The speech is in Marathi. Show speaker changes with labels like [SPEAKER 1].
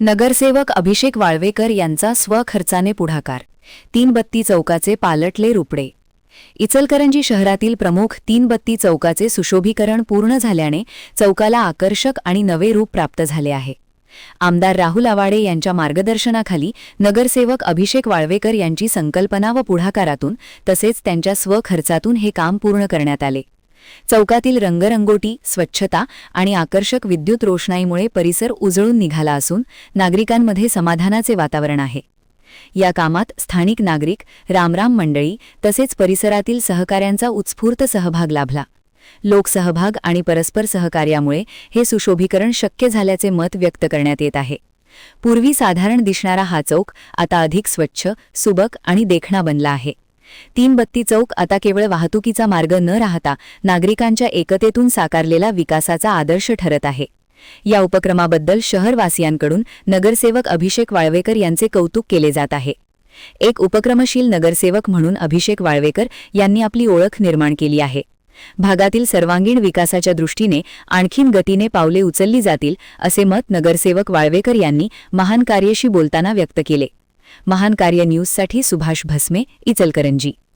[SPEAKER 1] नगरसेवक अभिषेक वाळवेकर यांचा स्वखर्चाने पुढाकार. तीनबत्ती चौकाचे पालटले रुपडे. इचलकरंजी शहरातील प्रमुख तीनबत्ती चौकाचे सुशोभीकरण पूर्ण झाल्याने चौकाला आकर्षक आणि नवे रूप प्राप्त झाले आहे. आमदार राहुल आवाडे यांच्या मार्गदर्शनाखाली नगरसेवक अभिषेक वाळवेकर यांची संकल्पना व पुढाकारातून तसेच त्यांच्या स्वखर्चातून हे काम पूर्ण करण्यात आले. चौकातील रंगरंगोटी, स्वच्छता आणि आकर्षक विद्युत रोषणाईमुळे परिसर उजळून निघाला असून नागरिकांमध्ये समाधानाचे वातावरण आहे. या कामात स्थानिक नागरिक, रामराम मंडळी तसेच परिसरातील सहकाऱ्यांचा उत्स्फूर्त सहभाग लाभला. लोकसहभाग आणि परस्पर सहकार्यामुळे हे सुशोभीकरण शक्य झाल्याचे मत व्यक्त करण्यात येत आहे. पूर्वी साधारण दिसणारा हा चौक आता अधिक स्वच्छ, सुबक आणि देखणा बनला आहे. तीनबत्ती चौक आता केवळ वाहतुकीचा मार्ग न राहता नागरिकांच्या एकतेतून साकारलेला विकासाचा आदर्श ठरत आहे. या उपक्रमाबद्दल शहरवासियांकडून नगरसेवक अभिषेक वाळवेकर यांचे कौतुक केले जात आहे. एक उपक्रमशील नगरसेवक म्हणून अभिषेक वाळवेकर यांनी आपली ओळख निर्माण केली आहे. भागातील सर्वांगीण विकासाच्या दृष्टीने आणखीन गतीने पावले उचलली जातील असे मत नगरसेवक वाळवेकर यांनी महान कार्यशी बोलताना व्यक्त केले. महान कार्य न्यूजसाठी सुभाष भस्मे, इचलकरंजी.